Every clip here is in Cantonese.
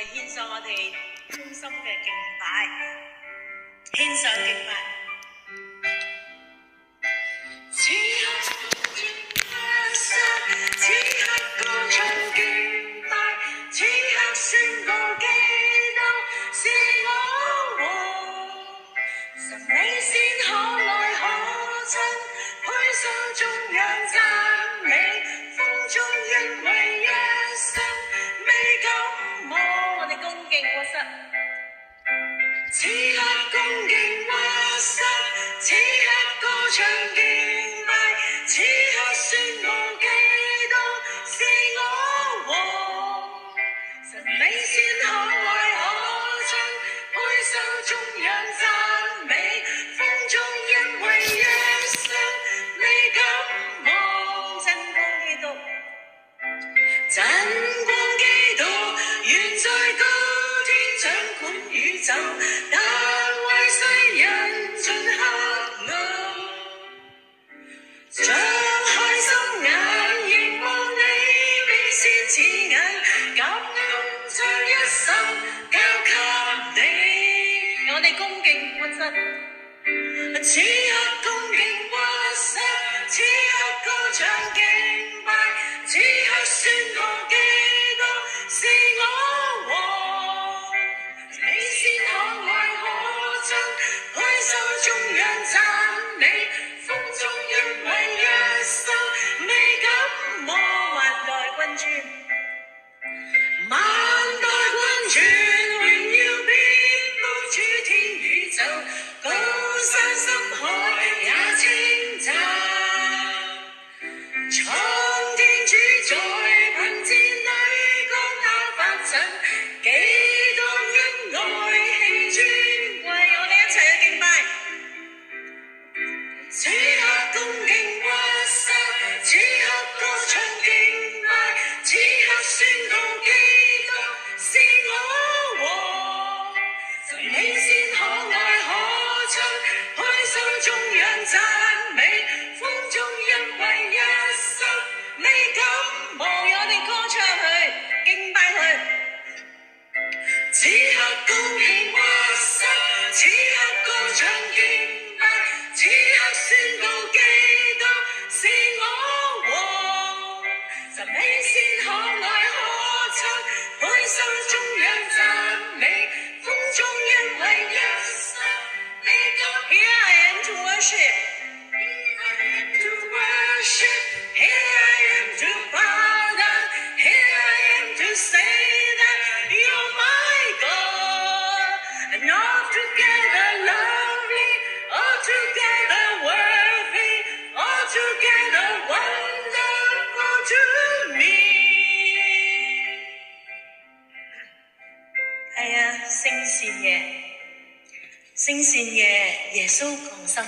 哋獻上我哋衷心嘅敬拜，獻上敬拜。此刻此刻歌唱敬拜，此刻宣告基督是我王，神美善可愛可親，配上眾人讚美，風中因為一生未感冒，我哋恭敬屈膝。此刻恭敬屈膝，此刻歌唱敬拜，此刻宣告基督是我王，神美善可愛可親，配上眾人讚美，風中因為一生未感冒，真光基督，真光基督，願在高天掌管宇宙，但為世人盡黑暗。張開心眼，凝望你美善似眼，感恩將一生交給你。我哋恭敬屈膝，此刻恭敬屈膝，此刻歌唱敬拜，此刻宣告基督是我王，美善可愛可親，配上眾人讚美，風中因為一生未感冒，萬代君尊，萬代君尊，榮耀遍佈諸天宇宙，高山深海也稱讚，蒼天主宰，貧賤裏降下凡塵，基督因愛喜尊貴，我哋一齊去敬拜。此刻恭敬屈膝，此刻歌唱敬拜，此刻宣告基督是我王，神美善可愛可親，配上眾人讚美，風中因為一生未感冒，我哋歌唱佢，敬拜佢。此刻恭敬屈膝，此刻歌唱敬拜，此刻宣告基督是我王，神美善可愛可親，配上眾人讚美，風中因為一生未感。Here I am to worship, here I am to worship, here I am to bow down, here I am to say that you're my God, and altogether lovely, altogether worthy, altogether wonderful to me。 係啊，聖善夜，聖善夜，耶穌降生。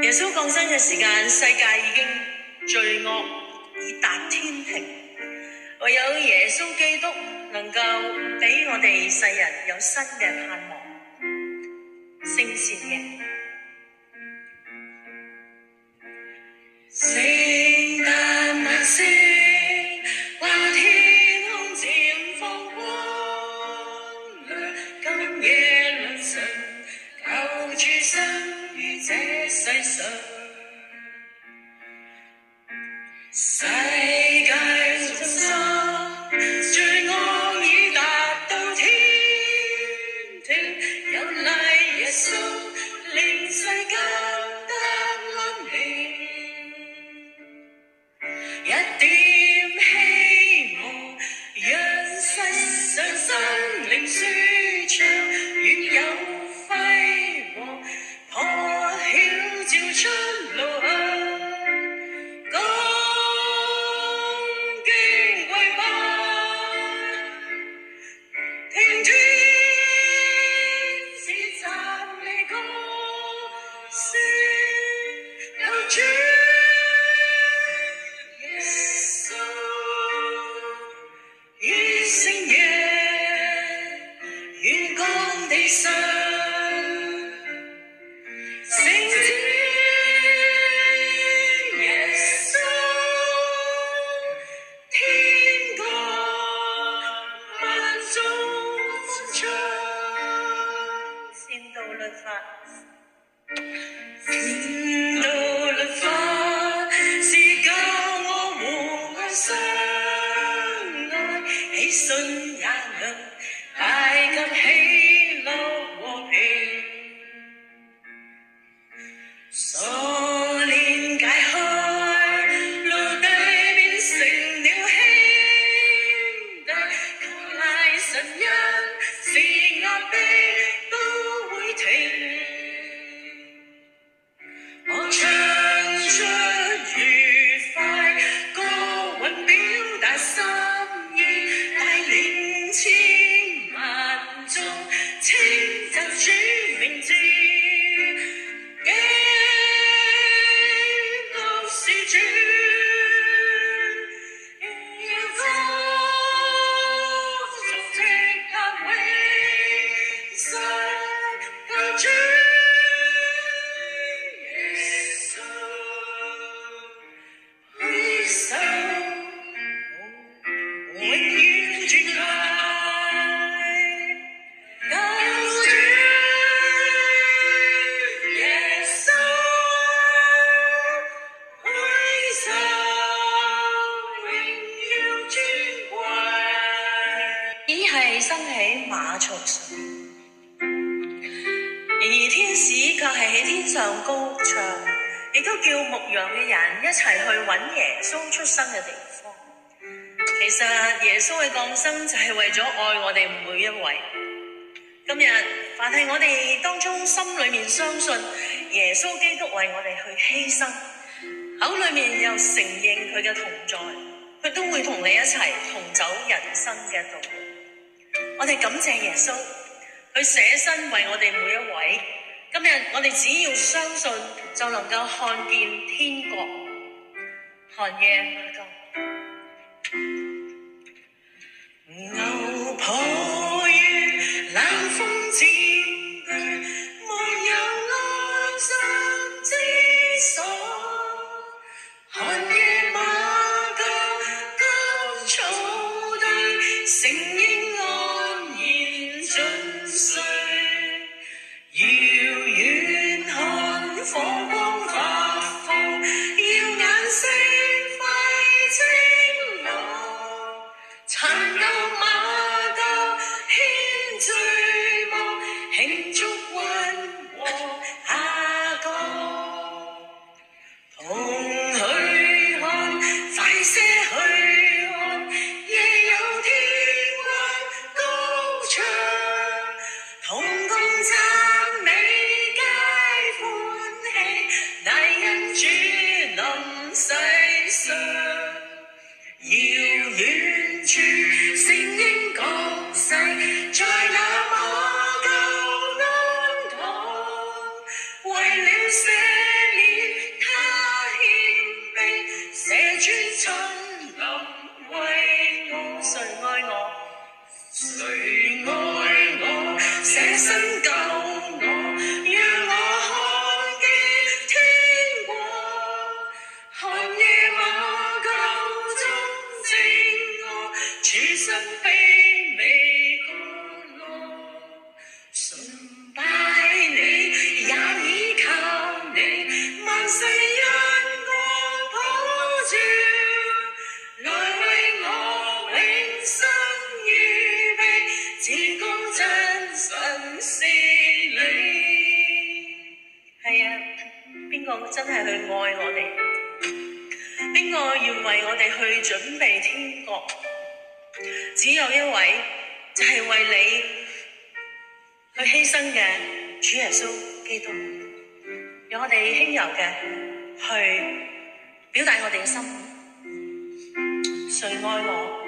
耶穌降生嘅時間，世界已經罪惡已達天庭，唯有耶穌基督能夠俾我哋世人有新嘅盼望。聖善夜，聖誕晚星，話天空漸放光亮，今夜良辰，救主生於這世上，世界中心，罪惡已達到天庭，有禮耶穌令世間得安寧，一點希望讓世上生靈舒暢，願有輝煌破曉照出路向，恭敬跪拜，聽天使讚美歌聲，救主耶穌於聖夜只信也能帶給喜樂和平。鎖鏈解開，奴隸變成了兄弟，靠賴神恩，是壓迫都會停。我唱出愉快歌韻，表達心意，帶領千萬眾稱讚主名字。生喺馬槽上，然而天使卻係喺天上高唱，亦都叫牧羊嘅人一齊去揾耶穌出生嘅地方。其實耶穌嘅降生就係為咗愛我哋每一位。今日凡係我哋當中心裏面相信耶穌基督為我哋去犧牲，口裏面又承認佢嘅同在，佢都會同你一齊同走人生嘅道路。我哋感謝耶穌，佢捨身為我哋每一位。今日我哋只要相信，就能夠看見天國。寒夜馬廄，牛婆於冷風佔據，沒有安身之所。寒夜馬廄乾草堆，成應遙遠看火光發放，耀眼星輝清朗，殘舊馬廄牽序幕，慶祝溫和下降。同去看，快些去看，夜有天光高唱，同共讚美皆歡喜，大恩主臨世上，遙遠處聖嬰降世，在那馬廄安躺，為了赦免他謙卑，捨尊親臨為我。誰愛我？誰愛我？捨身救我，讓我看見天國。寒夜馬廄中正我，處身卑微降落。崇拜你，也倚靠你，萬世恩光普照，來為我永生預備，至高真神是你。係啊，邊個真係去愛我哋？邊個願為我哋去準備天國？只有一位，就係為你去犧牲嘅主耶穌基督。讓我哋輕柔嘅去表達我哋嘅心。誰愛我？